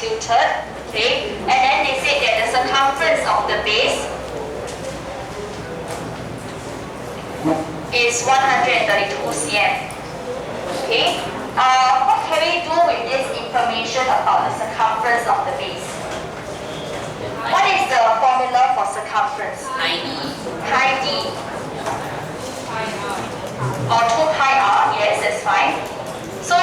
tilted, okay, and then they said that the circumference of the base is 132 cm. Okay, what can we do with this information about the circumference of the base? What is the formula for circumference? Pi d. Or 2 pi r, yes, that's fine. So,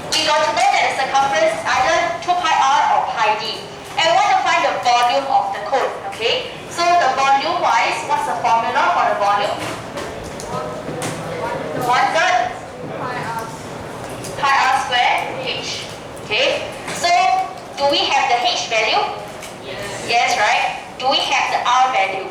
we got to know that the circumference is either 2 pi r or pi d. And we want to find the volume of the cone, okay? So the volume wise, what's the formula for the volume? 1/3 pi r squared h. Okay? So, do we have the h value? Yes, right? Do we have the r value?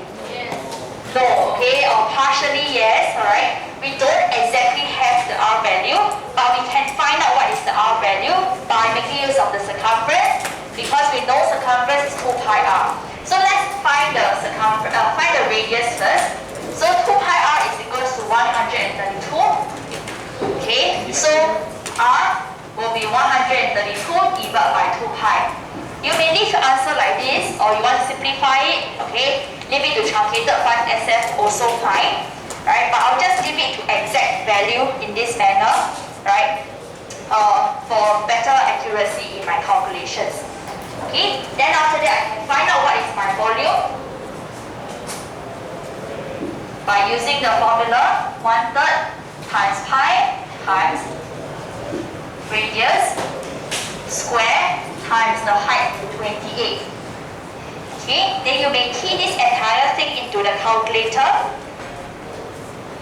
No, okay, or partially yes, alright. We don't exactly have the R value, but we can find out what is the R value by making use of the circumference, because we know circumference is 2 pi R. So let's find the radius first. So 2 pi R is equals to 132. Okay, so R will be 132 divided by 2 pi. You may need to answer like this, or you want to simplify it, okay? Leave it to truncated fund SF also fine, right? But I'll just leave it to exact value in this manner, right? For better accuracy in my calculations. Okay, then after that I can find out what is my volume by using the formula 1/3 times pi times radius square times the height 28. Okay, then you may key this entire thing into the calculator.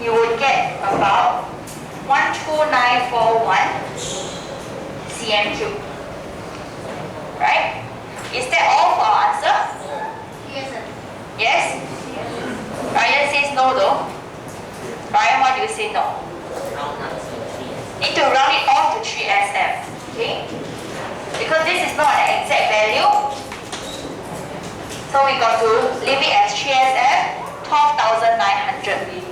You would get about 12941 cm3. Right? Is that all for our answer? Yes, sir. Yes? Ryan says no though. Ryan, why do you say no? Need to round it off to 3SF. Okay? Because this is not an exact value. So we got to leave it as 3SF, 12,900.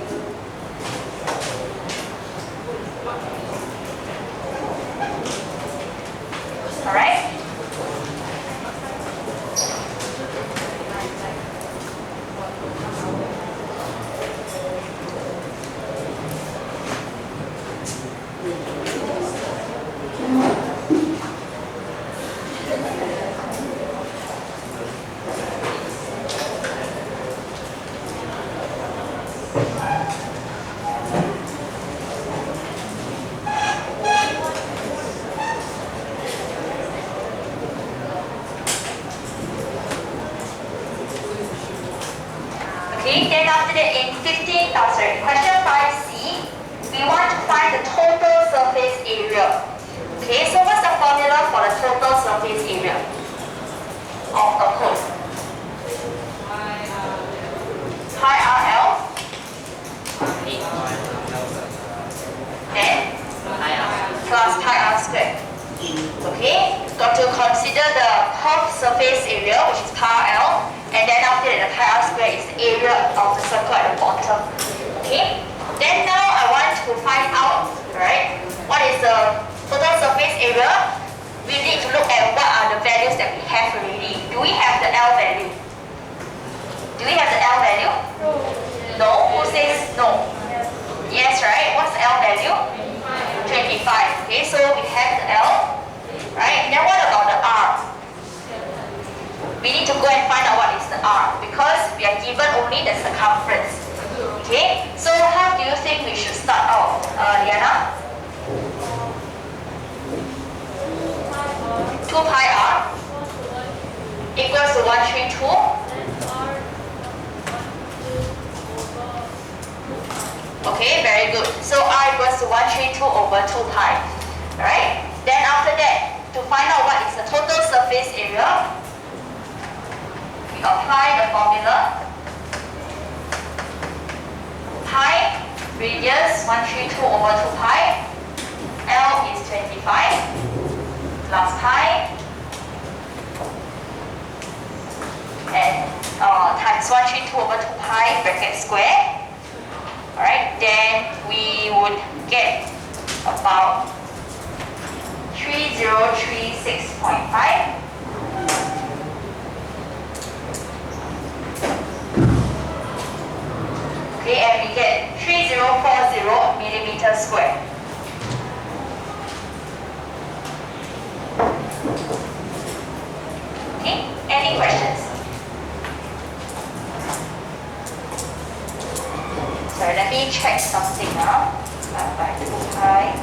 Alright? Okay, then after that in question 5C, we want to find the total surface area. Okay, so what's the formula for the total surface area of a cone? Pi RL. Then plus pi R squared. Okay, got to consider the curved surface area, which is pi L, and then after that the pi R squared is the area of the circle at the bottom. Okay, then now I want to find out, right, what is the total surface area. We need to look at what are the values that we have already. Do we have the L value? Do we have the L value? No. Who says no? Yes, right? What's the L value? 25. Okay, so we have the L, right? Then what about the R? We need to go and find out what is the R, because we are given only the circumference. Okay, so how do you think we should start off, Liana? 2 pi R equals to 132. Okay, very good. So R equals to 132 over 2 pi. Alright? Then after that, to find out what is the total surface area, we apply the formula. Pi, radius 132 over 2 pi. L is 25 plus pi. And times 132 over 2 pi bracket square. Alright, then we would get about 3036.5. Okay, and we get 3040 millimeters square. Okay, any questions? Sorry, let me check something now. By 2 pi.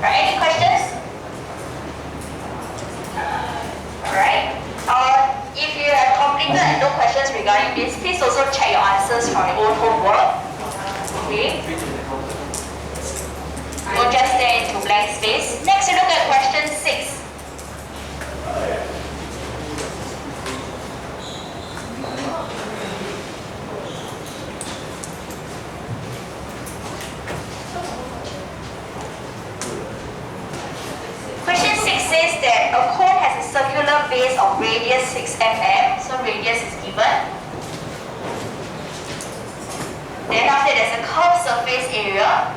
Any questions? Alright. If you have completed and no questions regarding this, please also check your answers from your own homework. Okay. Don't just stare into blank space. Next, we look at question 6. Question 6 says that a cone has a circular base of radius 6 mm. So radius is given. Then after there's a curved surface area,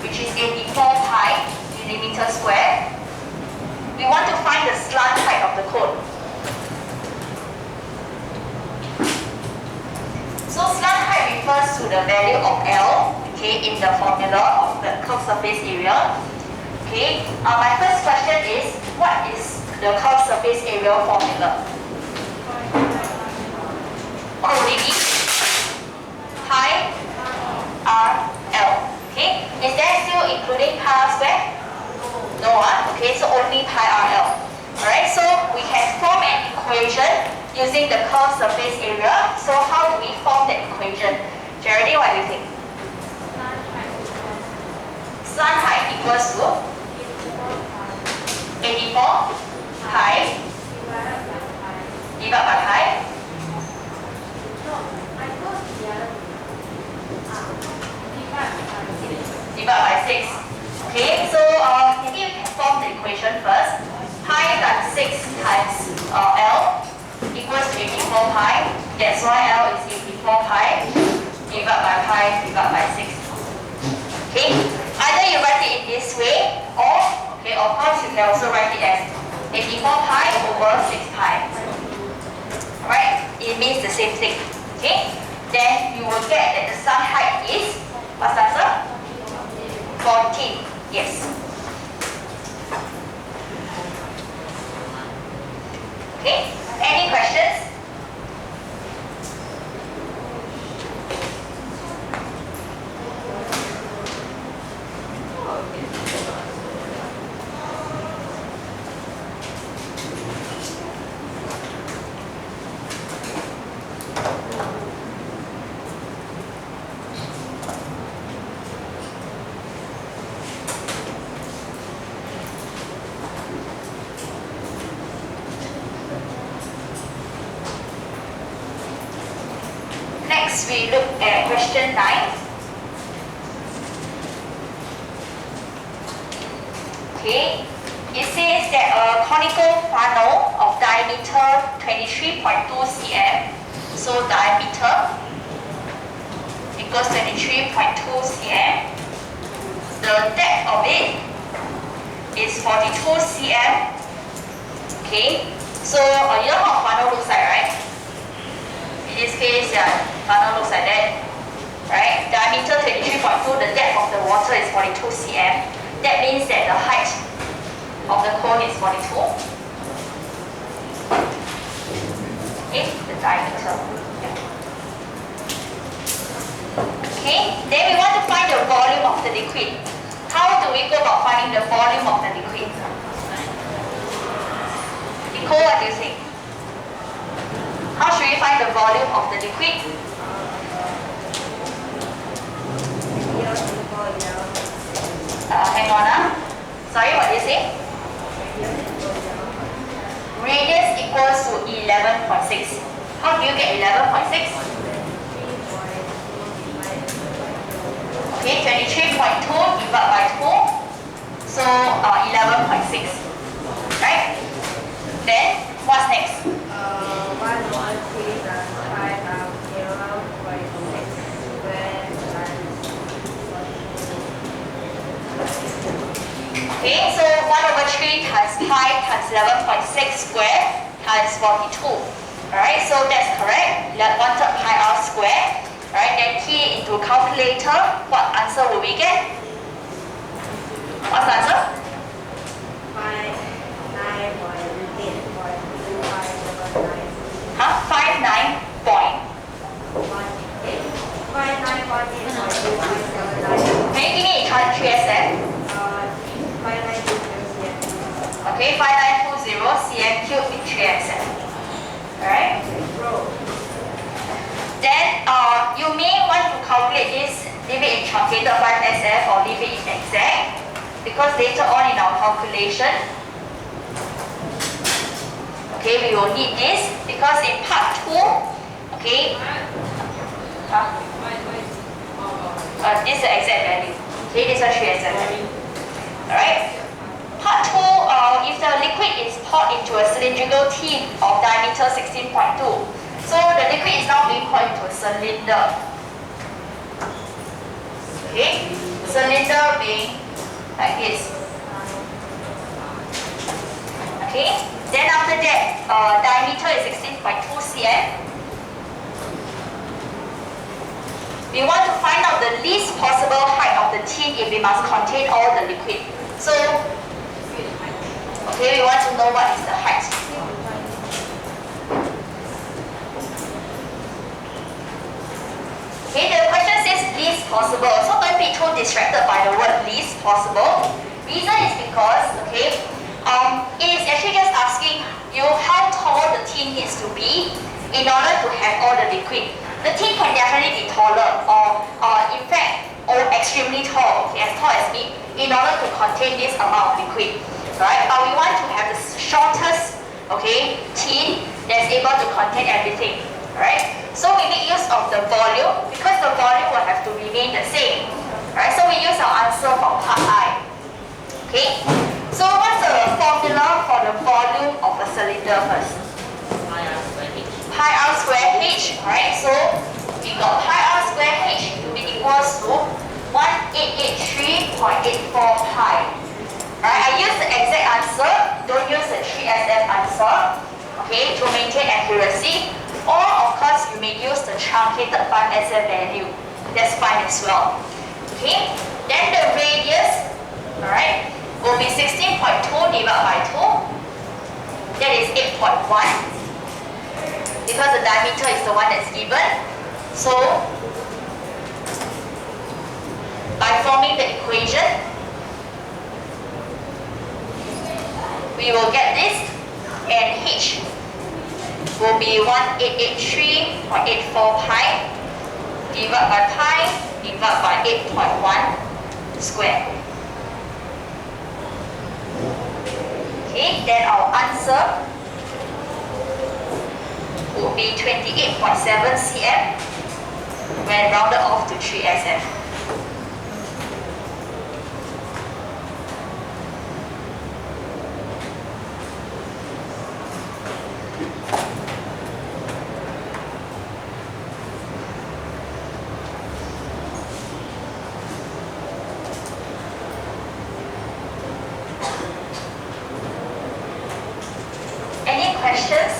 which is 84 pi millimeter square. We want to find the slant height of the cone. So slant height refers to the value of L, okay, in the formula of the curved surface area. Okay, my first question is, what is the curved surface area formula? What would it be? Pi r L. Okay, is that still including pi r square? No, okay, so only pi r L. Alright, so we can form an equation using the curved surface area. So how do we form that equation? Geraldine, what do you think? Slant height equals to 84 pi divided by pi. Divided by 6. Okay, so maybe you can form the equation first. Pi times 6 times L equals to 84 pi. That's why L is 84 pi divided by pi divided by 6. Okay, either you write it in this way, or okay, of course you can also write it as 84 pi over 6 pi. Alright, it means the same thing. Okay, then you will get that the slant height is, what's the answer? 14. Yes. Okay, any questions? Next, we look at question 9. Okay, it says that a conical funnel of diameter 23.2 cm, so diameter equals 23.2 cm. The depth of it is 42 cm. Okay, so you know how a funnel looks like, right? In this case, funnel looks like that, right? Diameter 23.2, the depth of the water is 42 cm. That means that the height of the cone is 42. Okay, the diameter. Okay, then we want to find the volume of the liquid. How do we go about finding the volume of the liquid? Nicole, what do you think? How should we find the volume of the liquid? Hang on. Sorry, what did you say? Radius equals to 11.6. How do you get 11.6? Okay, 23.2 divided by 2. So 11.6. Right? Then what's next? 1 over 3 times 5 times 0.6 square times. Okay, so 1 over 3 times pi times 11.6 square times 42. Alright, so that's correct. 1/3 pi r square. Alright, then key it into calculator. What answer will we get? What's the answer? 59.8.2579. Huh? 59 point. 59.8.2579. Can you give me 3SM? 5920 Okay, 5920 cm cubed with 3SM. Alright? Then you may want to calculate this, leave it in truncated 5SF or leave it in exact, because later on in our calculation, okay, we will need this because in part 2, okay, this is the exact value. Okay, this is 3SM value. Alright? Part 2, if the liquid is poured into a cylindrical tin of diameter 16.2, so the liquid is now being poured into a cylinder. Okay, cylinder being like this. Okay, then after that, diameter is 16.2 cm. We want to find out the least possible height of the tin if we must contain all the liquid. So, okay, we want to know what is the height. Okay, the question says least possible. So don't be too distracted by the word least possible. Reason is because, okay, it is actually just asking you how tall the tin needs to be in order to have all the liquid. The tin can definitely be taller or in fact, or extremely tall, okay, as tall as me, in order to contain this amount of liquid, right? But we want to have the shortest, okay, tin that's able to contain everything, right? So we make use of the volume because the volume will have to remain the same, right? So we use our answer for part I, okay? So what's the formula for the volume of a cylinder first? Pi r square h, right? So we got pi r square h to be equals to 1883.84 pi. Right? I use the exact answer, don't use the 3SF answer, okay, to maintain accuracy. Or of course you may use the truncated 5SF value. That's fine as well. Okay? Then the radius, alright, will be 16.2 divided by 2. That is 8.1. Because the diameter is the one that's given. So, by forming the equation, we will get this, and h will be 1883.84 pi divided by pi divided by 8.1 square. Okay, then our answer will be 28.7 cm when rounded off to 3 SF. Any questions?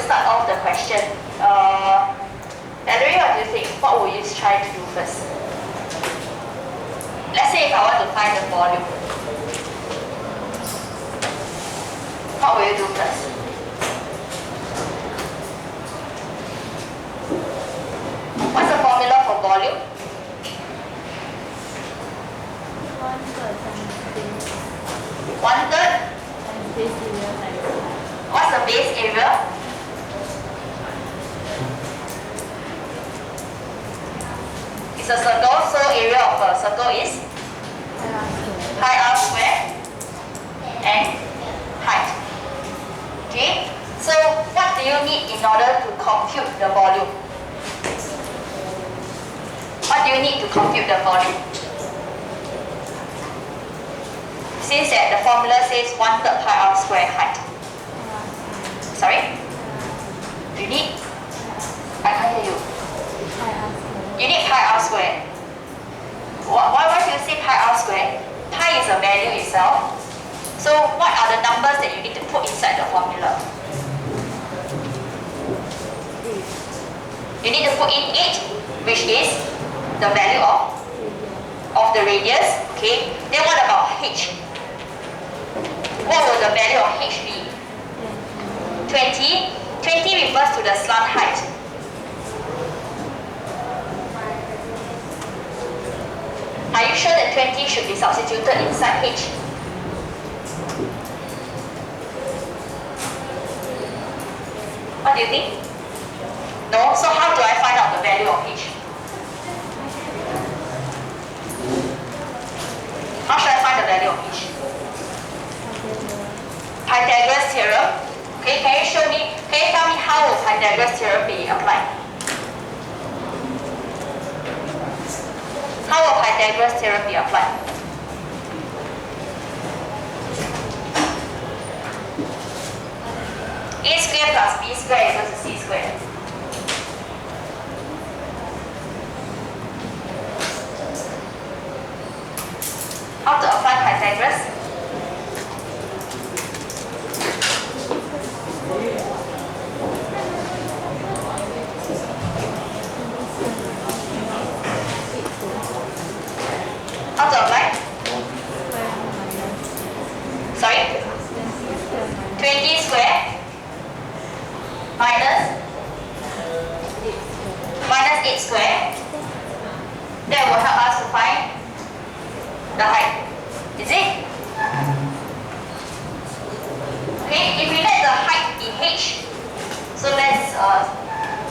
start off the question. Valerie, what do you think? What will you try to do first? Let's say if I want to find the volume. What will you do first? What's the formula for volume? 1/3 What's the base area? It's a circle, so area of a circle is pi r square and height. Okay, so what do you need in order to compute the volume? What do you need to compute the volume? Since that the formula says 1/3 pi r square height. Sorry? You need? I can't hear you. You need pi r square. Why do you say pi r square? Pi is a value itself. So what are the numbers that you need to put inside the formula? You need to put in 8, which is the value of the radius. Okay. Then what about h? What will the value of h be? 20. 20 refers to the slant height. Are you sure that 20 should be substituted inside h? What do you think? No? So how do I find out the value of h? How should I find the value of h? Pythagoras theorem. Okay, can you tell me how will Pythagoras theorem be applied? How will Pythagoras theorem be applied? A squared plus b squared equals to c squared. How to apply Pythagoras? How to apply? Sorry? 20 square minus 8 square. That will help us to find the height. Is it? Okay, if we let the height be h, so let's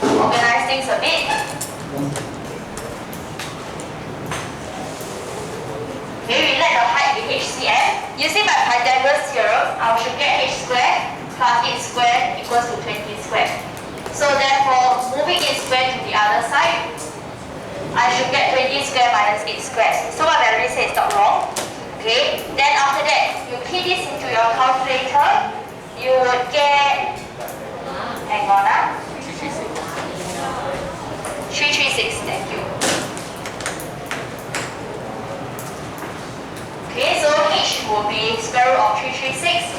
organize things a bit. Okay, we let the height be hcm. Using my Pythagoras theorem, I should get h squared plus 8 squared equals to 20 squared. So therefore, moving 8 squared to the other side, I should get 20 squared minus 8 squared. So what Valerie said is not wrong. Okay, then after that, you key this into your calculator, you would get, hang on, 336, thank you. Okay, so h will be square root of 336.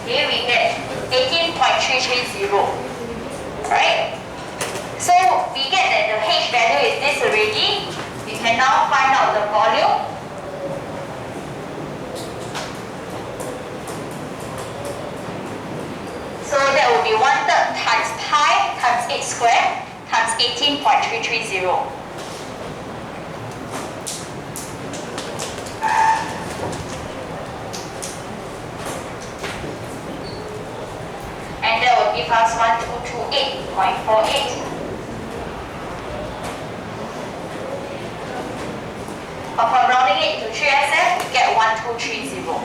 Okay, we get 18.330. Right? So we get that the h value is this already. We can now find out the volume. So that will be 1/3 times pi times 8 squared times 18.330. And that will give us 1228.48. Upon rounding it to 3SF, we get 1230.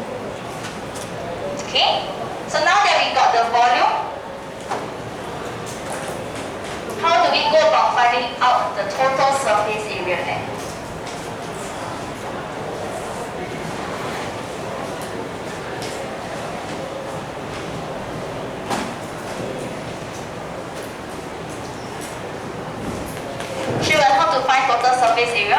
Okay? So now that we got the volume, how do we go about finding out the total surface area then? Should surface area?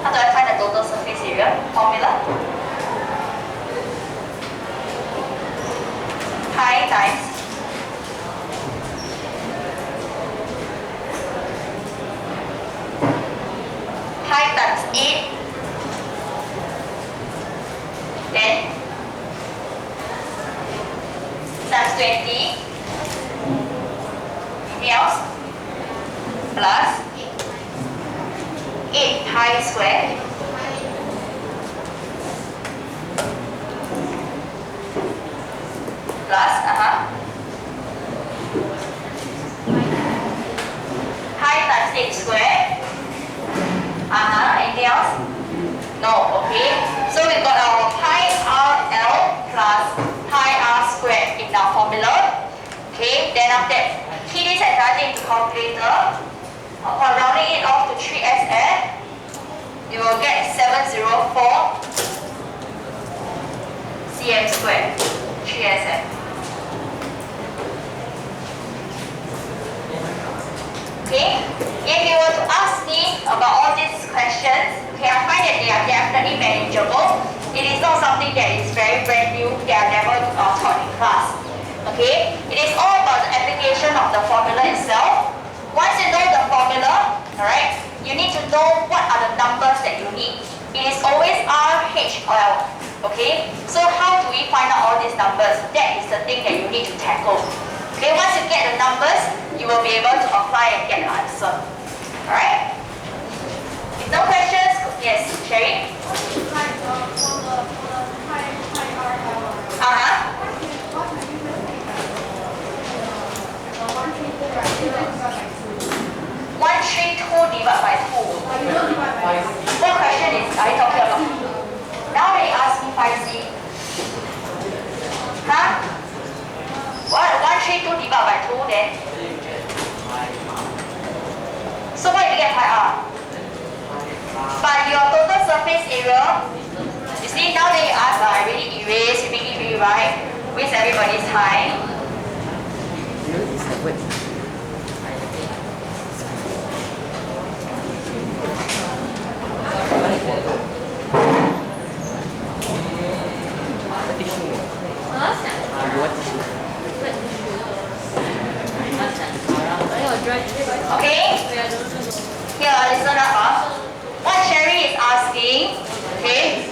How do I find the total surface area? Formula? Pi times pi times 8, then times 20, anything else? Plus 8 pi squared plus pi times 8 squared. Anything else? No, okay. So we've got our pi RL plus pi R squared in our formula. Okay, then after that, key this entire thing to calculator. Upon rounding it off to 3SF, you will get 704 cm squared, 3SF. Okay, if you were to ask me about all these questions, okay, I find that they are definitely manageable. It is not something that is very brand new, they are never taught in class. Okay, it is all about the application of the formula itself. Once you know the formula, alright, you need to know what are the numbers that you need. It is always R, H, or L. Okay, so how do we find out all these numbers? That is the thing that you need to tackle. Okay, once you get the numbers, you will be able to apply and get the answer. Alright? If no questions, yes, Sherry? One three two divided by 2. What question are you talking about? Now they ask me 5C. Huh? What? 132 divided by 2 then? So what you get pi R? But your total surface area, you see now that you ask, I really erase, you make it rewrite, waste everybody's time. Okay? Here, listen up. What Sherry is asking, okay?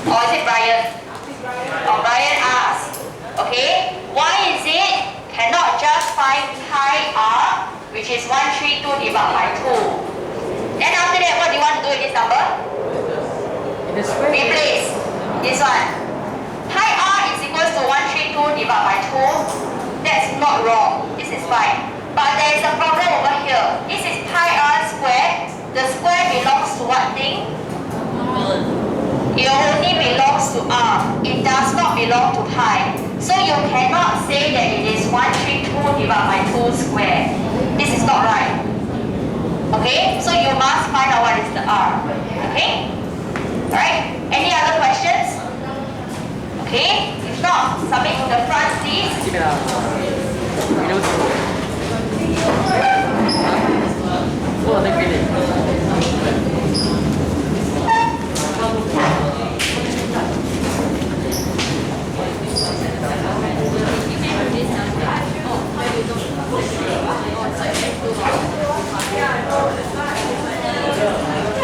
Or is it Brian? Or Brian asks, okay? Why is it cannot just find pi R, which is 132 divided by 2? Then after that, what do you want to do with this number? Replace this one. Pi R is equals to 132 divided by 2. That's not wrong. This is fine. But there is a problem over here. This is pi R squared. The square belongs to what thing? It only belongs to R. It does not belong to pi. So you cannot say that it is 132 divided by 2 squared. This is not right. Okay? So you must find out what is the R. Okay? Alright? Any other questions? Okay? If not, submit to the front please.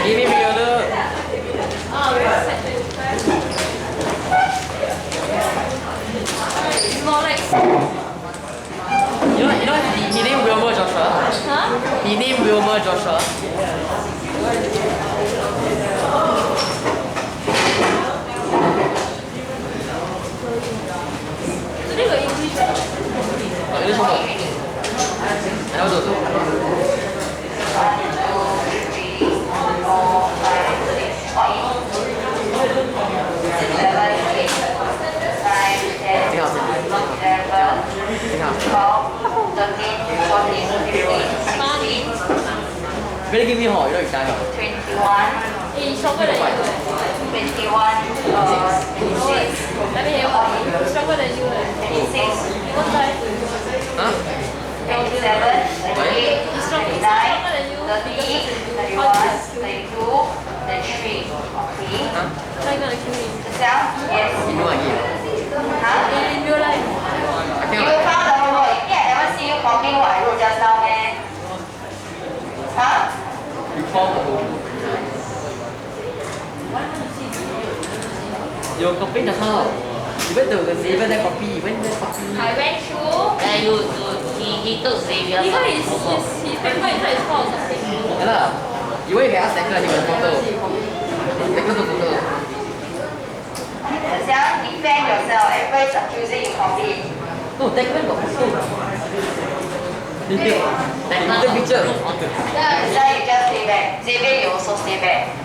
Give me the other. You know, he named Wilmer Joshua. Huh? He named Wilmer Joshua. Today got English. English what? I never do. 俾你見面何？如果而家 21. 你錯過嚟嘅。Let me hear what. Stronger than you. 26, You won't die. Huh? 27, 28, He's stronger 29, than you. 30, 31, 32, 33. Okay. Huh? How are you gonna kill me? The sound? Yes. You know what I Huh? In real life. I You cannot. found the homework. You think I never see you copying what I wrote just now, man? Huh? You form a whole book. You copy the how? You went to the Xavier there copy. You went there copy. I went through. He took Xavier. Even his paper inside is full of something. Yeah lah. You went, you can ask Declan, he got photo. Declan took photo. The sound, defend yourself. Everybody's accusing you copy. No, Declan got photo. He took picture. The sound, you just stay back. Xavier, you also stay back.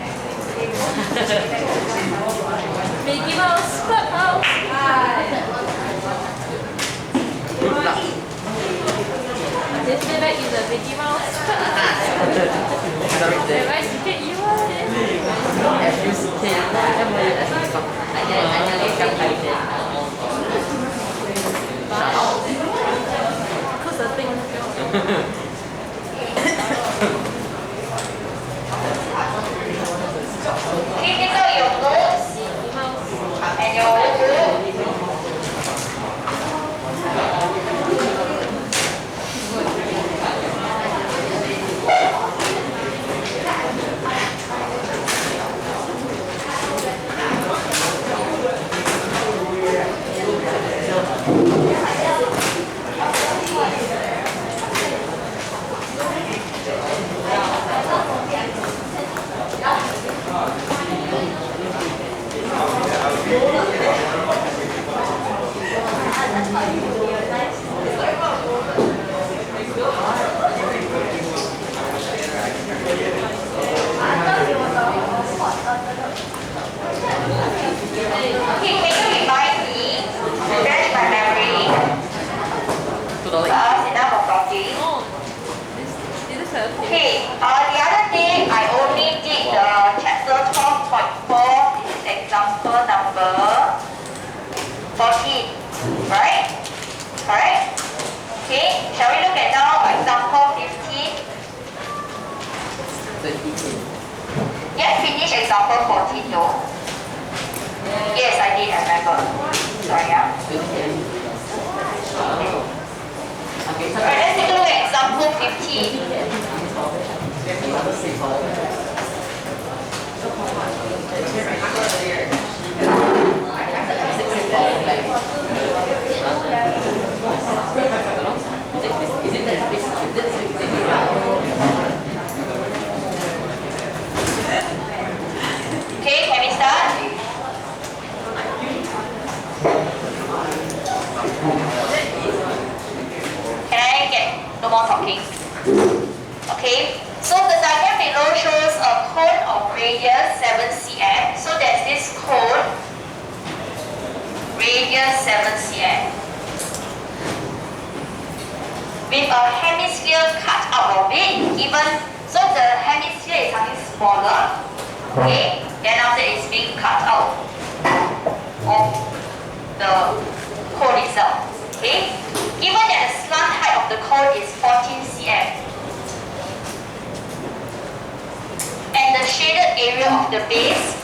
Mickey Mouse Clubhouse. Good luck. This stay back is a Mickey Mouse Clubhouse. Sorry, there. F-I-C-K E-Y. F-U-C-K. M-O-U-S. Cause the thing. Okay, take out your notes and your notebook. Okay, can you remind me, refresh my memory? $2. Enough of talking. Oh. This is a Okay, the other day I only did the chapter 12.4, this is example number 14, right? Correct? Okay, shall we look at now example 15? Yes, finish example 14 though. Yes, I did, I remember. Sorry, yeah. Alright, let's take a look at example 15. Okay, can we start? Can I get no more talking? Okay, so the diagram below shows a cone of radius 7 cm. So there's this cone, radius 7 cm, with a hemisphere cut out of it. So the hemisphere is something smaller. Okay, then after it's being cut out of the cone itself. Okay, given that the slant height of the cone is 14 cm and the shaded area of the base.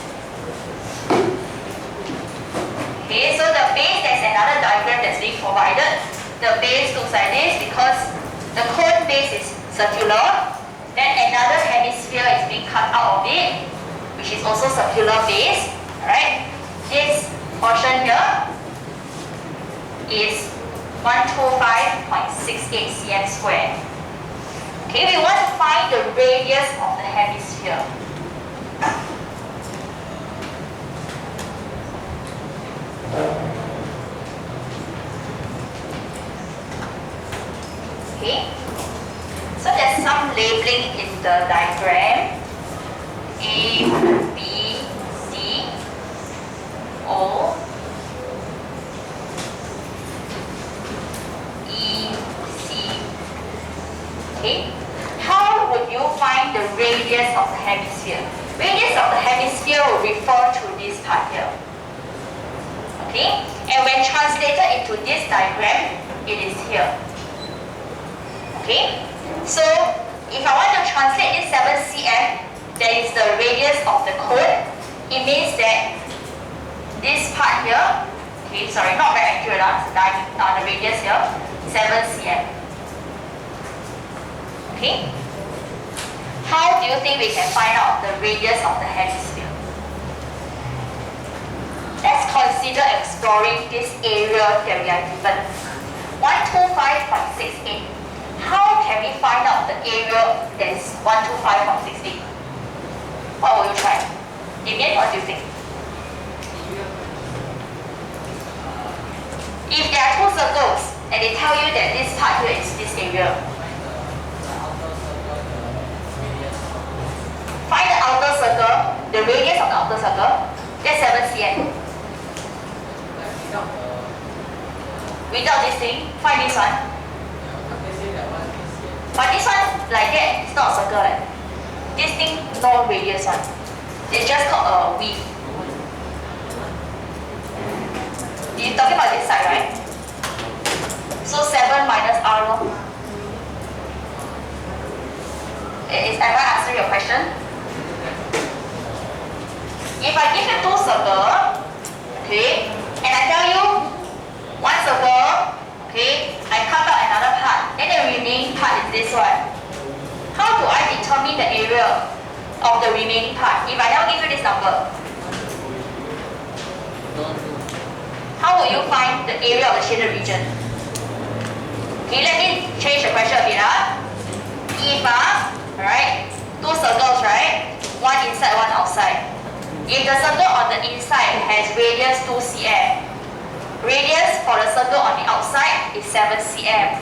Okay, so the base, there's another diagram that's being provided. The base looks like this because the cone base is circular. Then another hemisphere is being cut out of it, which is also circular base. Alright, this portion here is 125.68 cm squared. Okay, we want to find the radius of the hemisphere. Okay, so there's some labeling in the diagram. A, B, C, O, E, C. Okay, how would you find the radius of the hemisphere? Radius of the hemisphere will refer to this part here. Okay? And when translated into this diagram, it is here. Okay? So, if I want to translate this 7 cm, that is the radius of the cone, it means that this part here, okay, sorry, not very accurate, the radius here, 7 cm. Okay? How do you think we can find out the radius of the hemisphere? Let's consider exploring this area that we are given. 125.68. How can we find out the area that is 125.68? What will you try? Damien, what do you think? If there are two circles and they tell you that this part here is this area, find the outer circle, the radius of the outer circle, that's 7 cm. Without this thing, find this one. But this one, like that, it's not a circle. Like. This thing, no radius one. It's just called a width. You're talking about this side, right? So 7 minus r long. Am I answering your question? If I give you two circles, okay, and I tell you one circle, okay, I cut out another part, then the remaining part is this one. How do I determine the area of the remaining part if I now give you this number? How will you find the area of the shaded region? Okay, let me change the question a bit. If alright, two circles, right? One inside, one outside. If the circle on the inside has radius 2 cm, radius for the circle on the outside is 7 cm.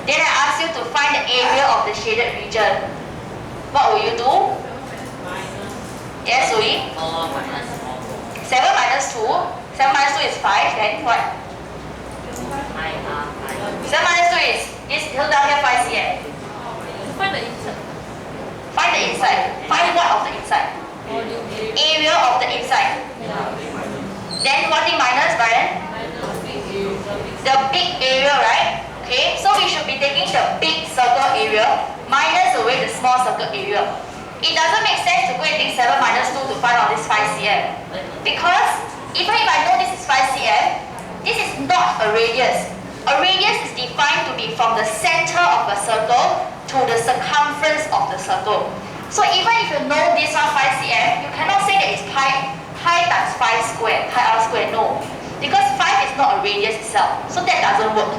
Then I ask you to find the area of the shaded region. What will you do? Yes, Zoe? 7 minus 2. 7 minus 2 is 5. Then what? 7 minus 2 is this hill down here 5 cm. Find the inside. Find the inside. Find what of the inside? Area of the inside. Then what thing minus, Brian? The big area, right? Okay, so we should be taking the big circle area minus away the small circle area. It doesn't make sense to go and take 7 minus 2 to find out this 5 cm. Because even if I know this is 5 cm, this is not a radius. A radius is defined to be from the center of a circle to the circumference of the circle. So even if you know this one 5 cm, you cannot say that it's pi times 5 squared, pi r squared, no. Because 5 is not a radius itself, so that doesn't work.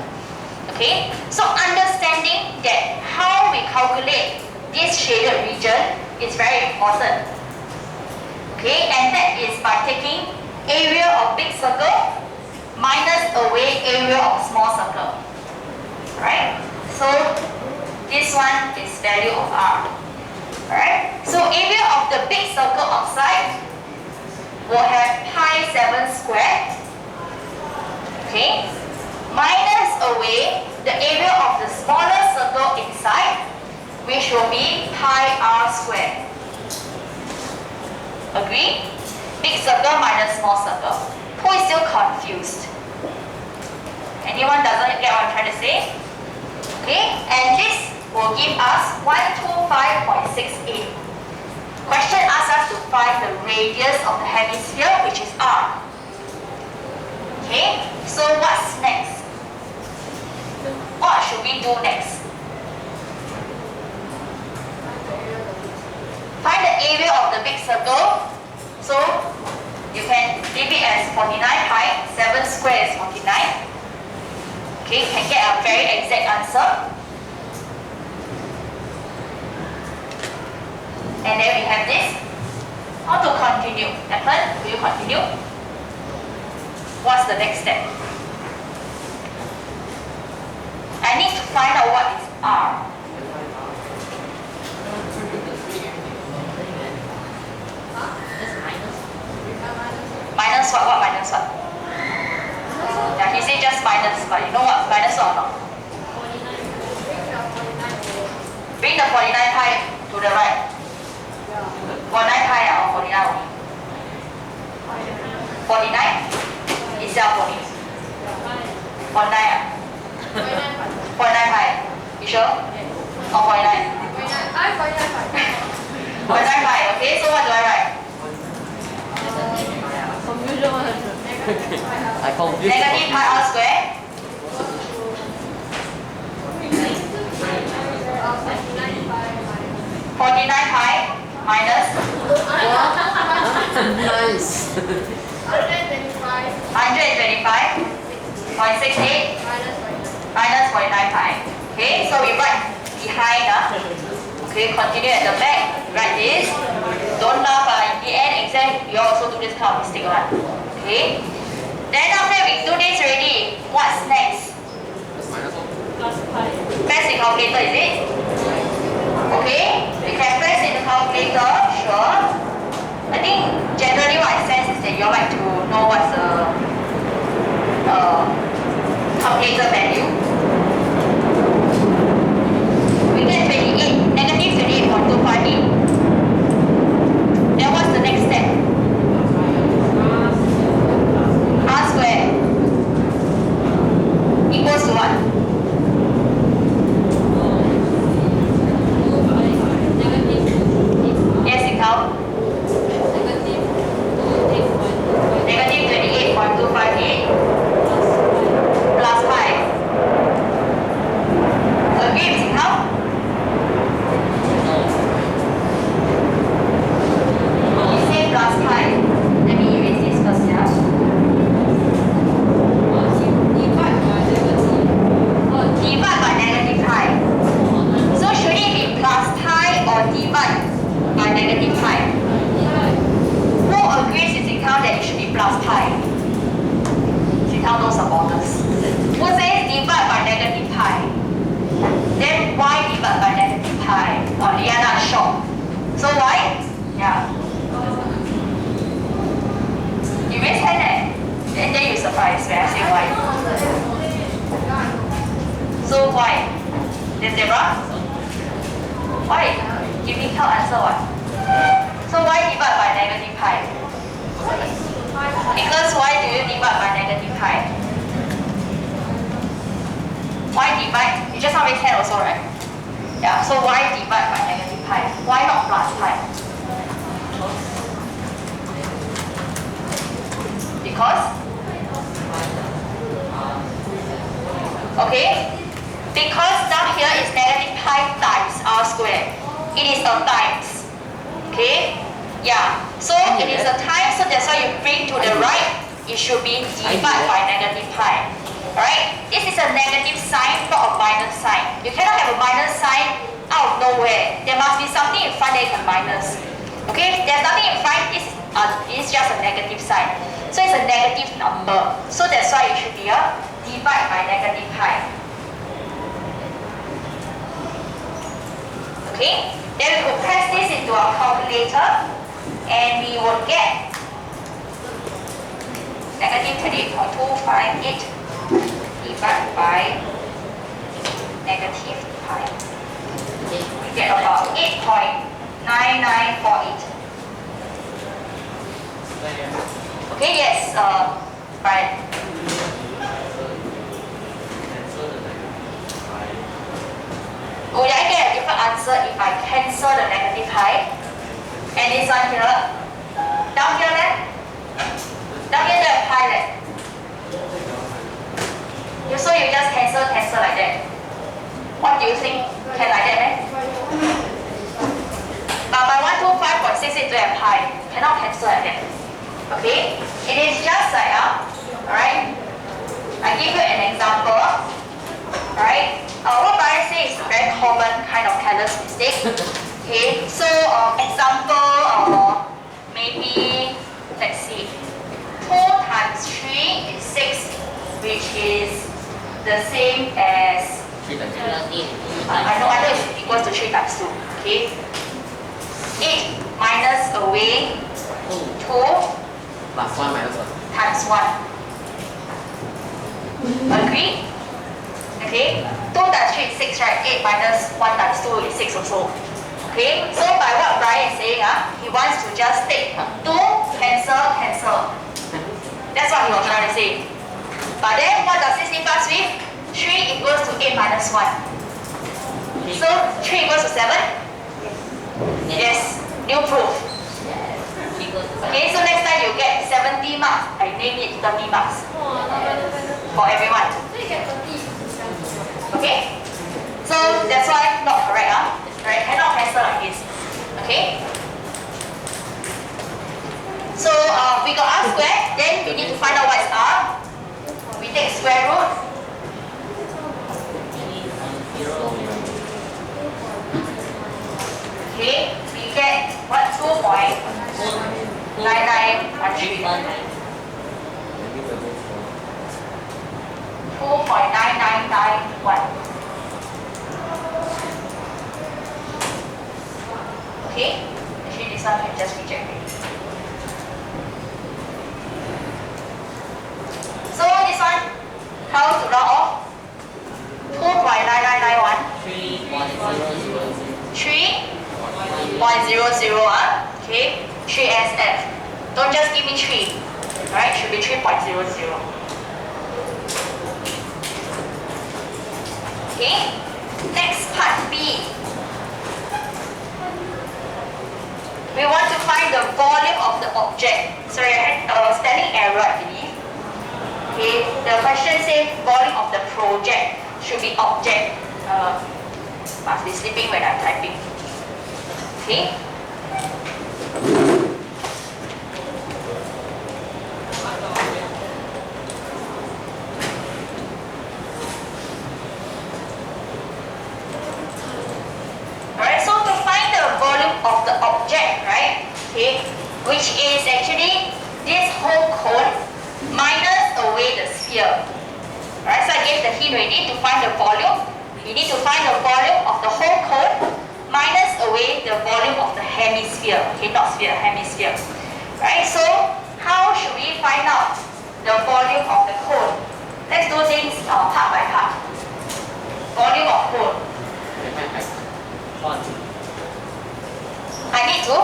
Okay, so understanding that how we calculate this shaded region is very important. Okay, and that is by taking area of big circle minus away area of small circle. Right? So this one is value of r. Alright? So area of the big circle outside will have pi 7 squared. Okay? Minus away the area of the smaller circle inside, which will be pi r squared. Agree? Big circle minus small circle. Who is still confused? Anyone doesn't get what I'm trying to say? Okay, and this will give us 125.68. Question asks us to find the radius of the hemisphere, which is r. Okay, so what's next? What should we do next? Find the area of the big circle. So you can leave it as 49 pi, 7 squared is 49. Okay, you can get a very exact answer. And then we have this. How to continue? Evan, will you continue? What's the next step? I need to find out what is r. Minus what? What minus what? Yeah, he said just minus, but you know what minus what or not? Bring the 49 pi to the right. 49 pi. 0.95. Okay, so what do I write? Confusion 100. I confused. Negative pi r square. 49 pi minus Nice. 125.68 minus 49 pi. Okay, so we write behind. Okay, continue at the back. Write this. Don't laugh. In the end exam, you also do this kind of mistake one. Okay. Then after we do this already, what's next? Press the calculator, is it? Okay, we can press in the calculator, sure. I think generally what I sense is that you all like to know what's the calculator value. We get 28, negative 28.258. Then what's the next step? R squared equals to what? Yes, it counts. Negative 28.258 plus 5. Agree with it count? You say plus 5. Let me erase this first, yeah? Divide by negative pi. So should it be plus pi or divide by negative pi? Who agrees with Zikao that it should be plus pi? Zikao knows about this. Who says divide by negative pi? Then why divide by negative pi? Oh, Liana is shocked. So why? Yeah. You raise hand eh? And then you surprised when I say why. So why? Then Deborah? Why? Give me help answer what? So why divide by negative pi? Because why do you divide by negative pi? Why divide? You just now raise hand also, right? Yeah, so why divide by negative pi? Why not plus pi? Because? Okay? Because down here is negative pi times r squared. It is a times. Okay? Yeah. So it is a times, so that's why you bring to the right, it should be divided by negative pi. Alright? This is a negative sign, not a minus sign. You cannot have a minus sign out of nowhere. There must be something in front that you can minus. Okay? If there's nothing in front, this is just a negative sign. So it's a negative number. So that's why it should be a divide by negative pi. Okay? Then we could press this into our calculator and we will get negative 38.258 divided by negative pi. We get about 8.9948. Okay, yes, Brian. Would I get a different answer if I cancel the negative pi? And this one here? Down here then? Down here there pi then? So you just cancel like that. What do you think? Can like that, eh? But by 125.68 to have pi, cannot cancel like that. Okay? It is just like, alright? I give you an example. Alright? What Brian says is a very common kind of careless mistake. Okay, so example, maybe, let's see, 2 times 3 is 6, which is the same as, I know it's equals to 3 times 2, okay? 8 minus away 2 Plus 1 minus 1. times 1. Agree? Okay? 2 times 3 is 6, right? 8 minus 1 times 2 is 6 also. Okay? So by what Brian is saying, he wants to just take 2, cancel. That's what he was trying to say. But then what does this leave us with? 3 equals to 8 minus 1. So 3 equals to 7? Yes. New proof. She goes. Okay, so next time you get 70 marks, I name it 30 marks for everyone. Okay? So that's why not correct, right? Cannot cancel like this. Okay? So we got R squared, then we need to find out what is R. We take square root. Okay, we get what? 2.9913. 2.9991. Okay? Actually this one can just reject it. So this one, how to round off? 2.9991. 3.00, okay? 3SF. Don't just give me 3, right? Should be 3.00. Okay? Next part B. We want to find the volume of the object. Sorry, I had a spelling error, I believe. Okay, the question says volume of the project should be object. Must be sleeping when I'm typing. Okay? Alright, so to find the volume of the object, right? Okay, which is actually this whole cone minus away the sphere. Alright, so I gave the hint already to find the volume. We need to find the volume of the whole cone minus away the volume of the hemisphere. Okay, not sphere, hemisphere. Right, so how should we find out the volume of the cone? Let's do things part by part. Volume of cone. I need to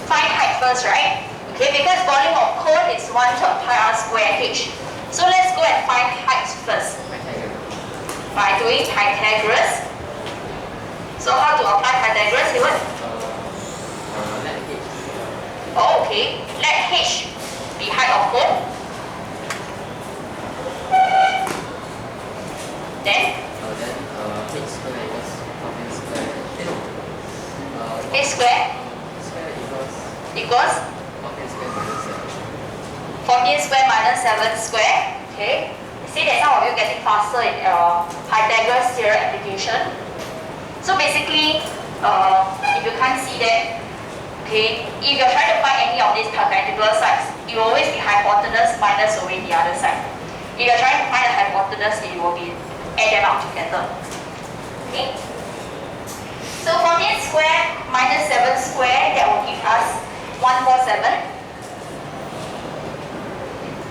find height first, right? Okay, because volume of cone is 1/3 pi r square h. So let's go and find height first by doing Pythagoras. So how to apply Pythagoras, Hewan? Oh, okay. Let h be height of cone. Then h square equals 14 square minus 7 square. Okay. See that some of you getting faster in Pythagoras theorem application. So basically, if you can't see that, okay, if you're trying to find any of these perpendicular sides, it will always be hypotenuse minus away the other side. If you're trying to find the hypotenuse, it will be add them up together. Okay? So 14 square minus 7 square, that will give us 147.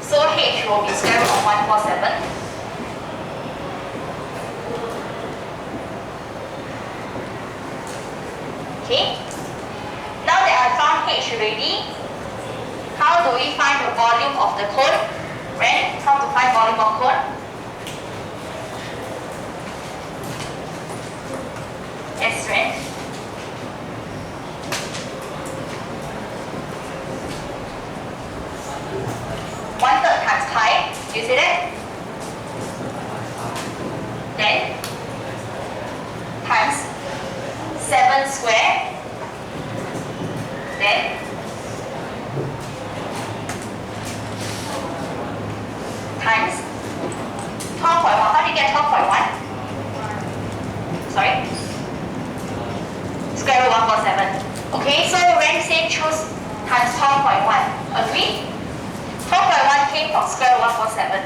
So h will be square root of 147. Okay. Now that I found h already, how do we find the volume of the cone? Ren, how to find volume of cone? Yes, Ren. One-third times pi. Do you see that? Then times 7 square. Then times 12.1. How do you get 12.1? Sorry? Square root 147. Okay, so Ren said choose times 12.1. Agree? 12.1 came from square root 147.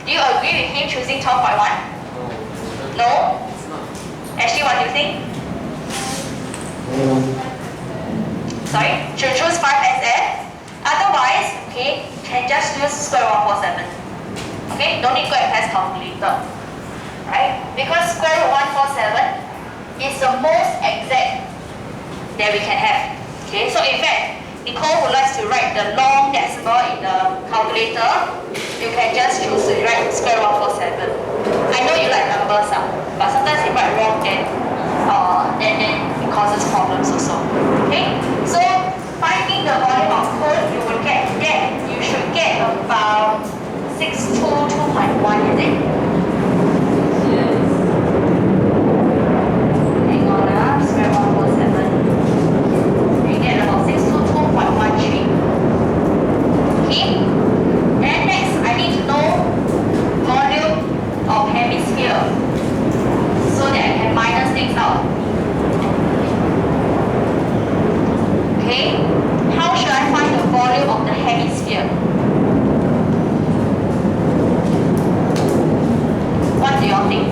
Do you agree with him choosing 12.1? No? Actually, what do you think? Sorry? Should choose 5SF? Otherwise, okay, can just use square root 147. Okay? Don't need to go and press calculator. Right? Because square root 147 is the most exact that we can have. Okay? So in fact, Nicole who likes to write the long decimal in the calculator, you can just choose to write square root 147. I know you like numbers, but sometimes you write wrong, then it causes problems also. Okay, so finding the volume of cone, you will get that. You should get about 622.1, is it? Hang on, square 147. You get about 622.13. Okay? Then next, I need to know volume of hemisphere so that I can minus things out. Okay? How should I find the volume of the hemisphere? What do you all think?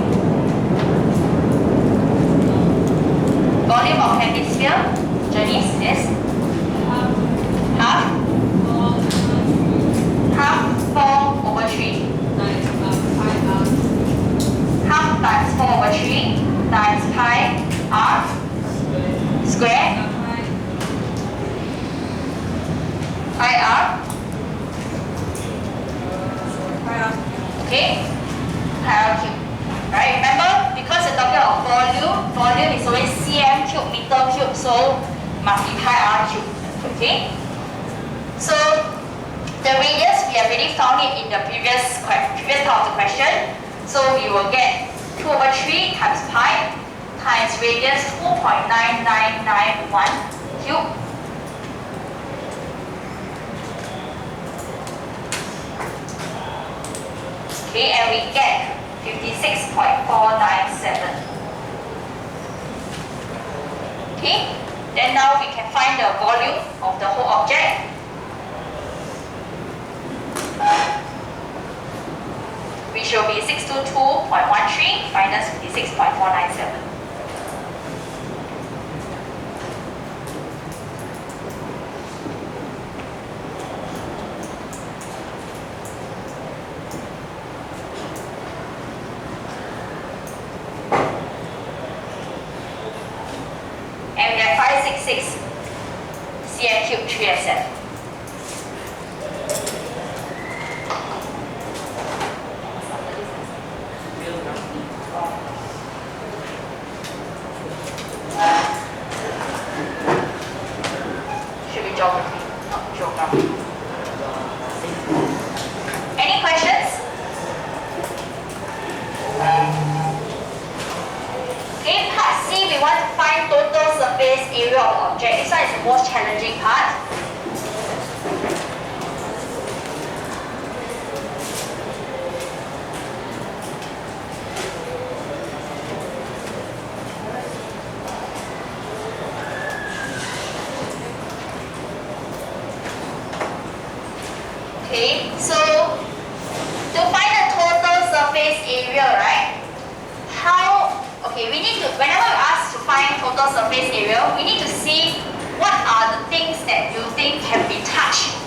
Volume of hemisphere, Janice, is half? Half 4/3. Half times 4/3 times pi r square. Pi r. Okay? Pi r cube. Right? Remember, because we're talking about volume is always cm cube, meter cube, so must be pi r cube. Okay? So the radius, we have already found it in the previous part of the question. So we will get 2/3 times pi times radius 2.9991 cube. Okay, and we get 56.497. Okay, then now we can find the volume of the whole object. Which will be 622.13 minus 56.497. And we have 566 cm cube 3SF. Should be geography, not geography. Any questions? Okay, part C, we want to find total surface area of object. This one is the most challenging part. Okay, so to find the total surface area, right? We need to, whenever we ask to find total surface area, we need to see what are the things that you think can be touched.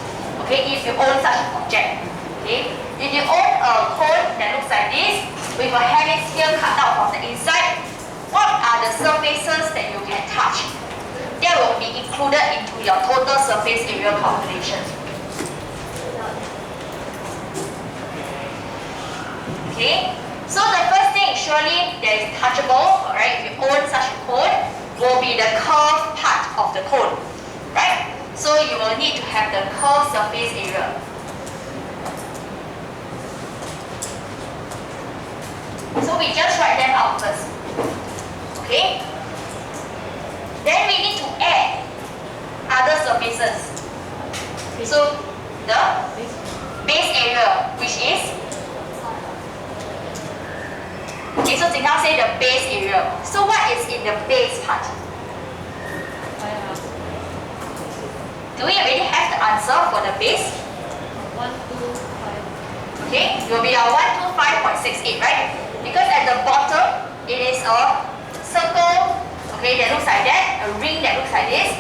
Okay, if you own such an object. Okay, if you own a cone that looks like this, with a hemisphere cut out from the inside, what are the surfaces that you can touch? That will be included into your total surface area calculation. Okay, so the first thing surely that is touchable, right? If you own such a cone, will be the curved part of the cone, right? So you will need to have the curved surface area. So we just write them out first. Okay? Then we need to add other surfaces. So the base area, which is, okay, so Jing Tao say the base area. So what is in the base part? Do we already have the answer for the base? 125. Okay, it will be our 125.68, right? Because at the bottom, it is a circle, okay, that looks like that, a ring that looks like this.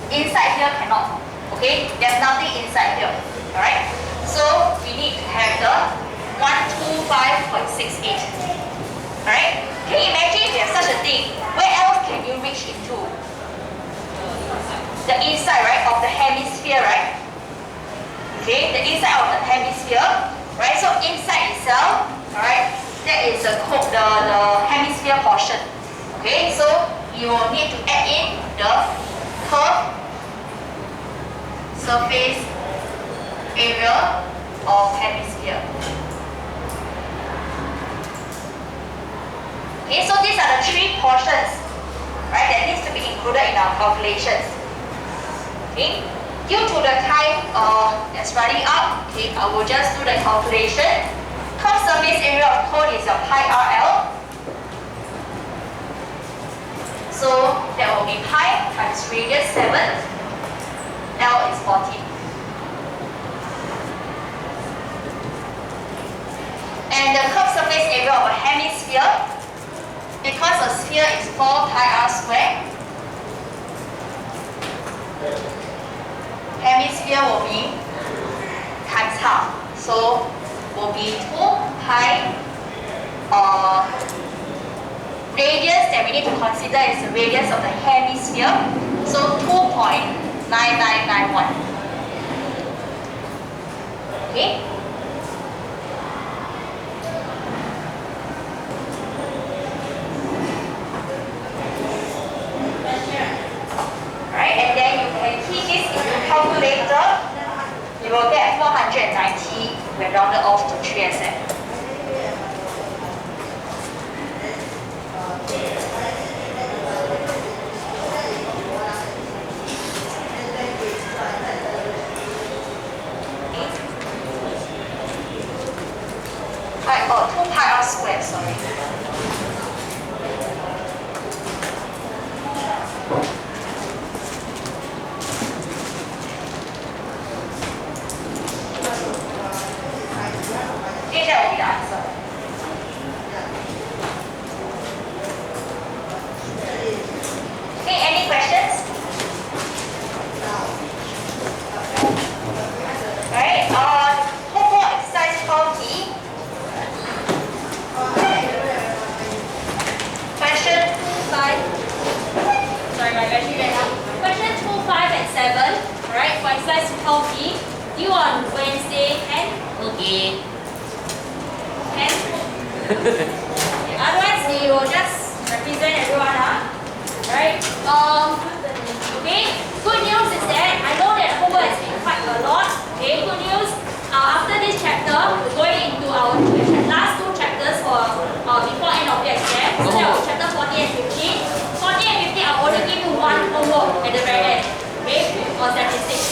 Inside here cannot, okay? There's nothing inside here, alright? So we need to have the 125.68. Alright? Can you imagine if you have such a thing? Where else can you reach into? The inside, right, of the hemisphere, right? Okay, the inside of the hemisphere, right? So inside itself, alright, that is the hemisphere portion. Okay, so you will need to add in the curved surface area of hemisphere. Okay, so these are the three portions, right, that needs to be included in our calculations. Okay, due to the time that's running up, okay, I will just do the calculation. Curved surface area of cone is your pi RL. So that will be pi times radius 7. L is 14. And the curved surface area of a hemisphere, because a sphere is 4 pi r squared, hemisphere will be times half. So will be 2 pi radius that we need to consider is the radius of the hemisphere. So 2.9991. Okay? Right, and then you can key this into the calculator. You will get 490 when rounded off to 3SM. Right, 2 pi r squared, sorry. That will be the answer. Okay, any questions? Alright, homework exercise 12D. Question 5. Sorry, my battery ran out. Question 2, 5, and 7. Alright, for exercise 12D, due on Wednesday and Okay. Otherwise, we will just represent everyone, right? Okay. Good news is that I know that homework has been quite a lot. Okay. Good news. After this chapter, we're going into our last 2 chapters for before end of the exam. So that was chapter 40 and 50. 40 and 50, I'll only give you one homework at the very end. Okay. Or statistics.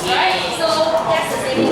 Alright. So that's the same